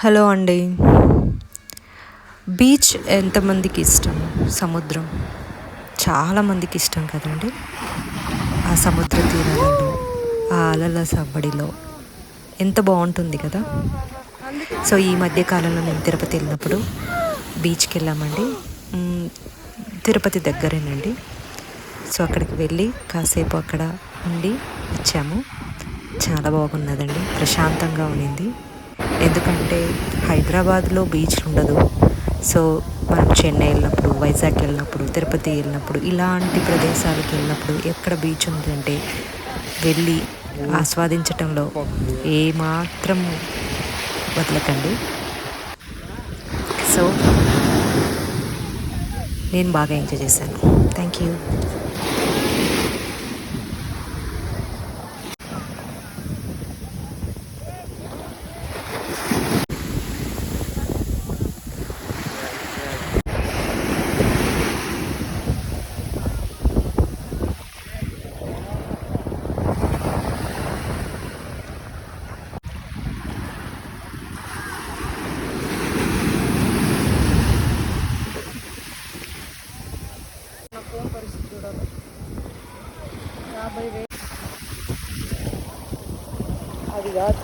Hello అండి. Beach ఎంతమందికి ఇష్టం? సముద్రం చాలామందికి ఇష్టం కదండి. ఆ సముద్ర తీరాలలో ఆ అలల సవ్వడిలో ఎంత బాగుంటుంది కదా. సో ఈ మధ్య కాలంలో మేము తిరుపతి వెళ్ళినప్పుడు బీచ్కి వెళ్ళామండి. తిరుపతి దగ్గరేనండి. సో అక్కడికి వెళ్ళి కాసేపు అక్కడ ఉండి వచ్చాము. చాలా బాగున్నదండి, ప్రశాంతంగా ఉన్నింది. ఎందుకంటే హైదరాబాద్లో బీచ్ ఉండదు. సో మనం చెన్నై వెళ్ళినప్పుడు, వైజాగ్ వెళ్ళినప్పుడు, తిరుపతి వెళ్ళినప్పుడు, ఇలాంటి ప్రదేశాలకు వెళ్ళినప్పుడు ఎక్కడ బీచ్ ఉందంటే వెళ్ళి ఆస్వాదించటంలో ఏమాత్రం వదలకండి. సో నేను బాగా ఎంజాయ్ చేశాను. Thank you. ఫోన్ పరిస్థితి చూడాలి. 50,000 అది కాదు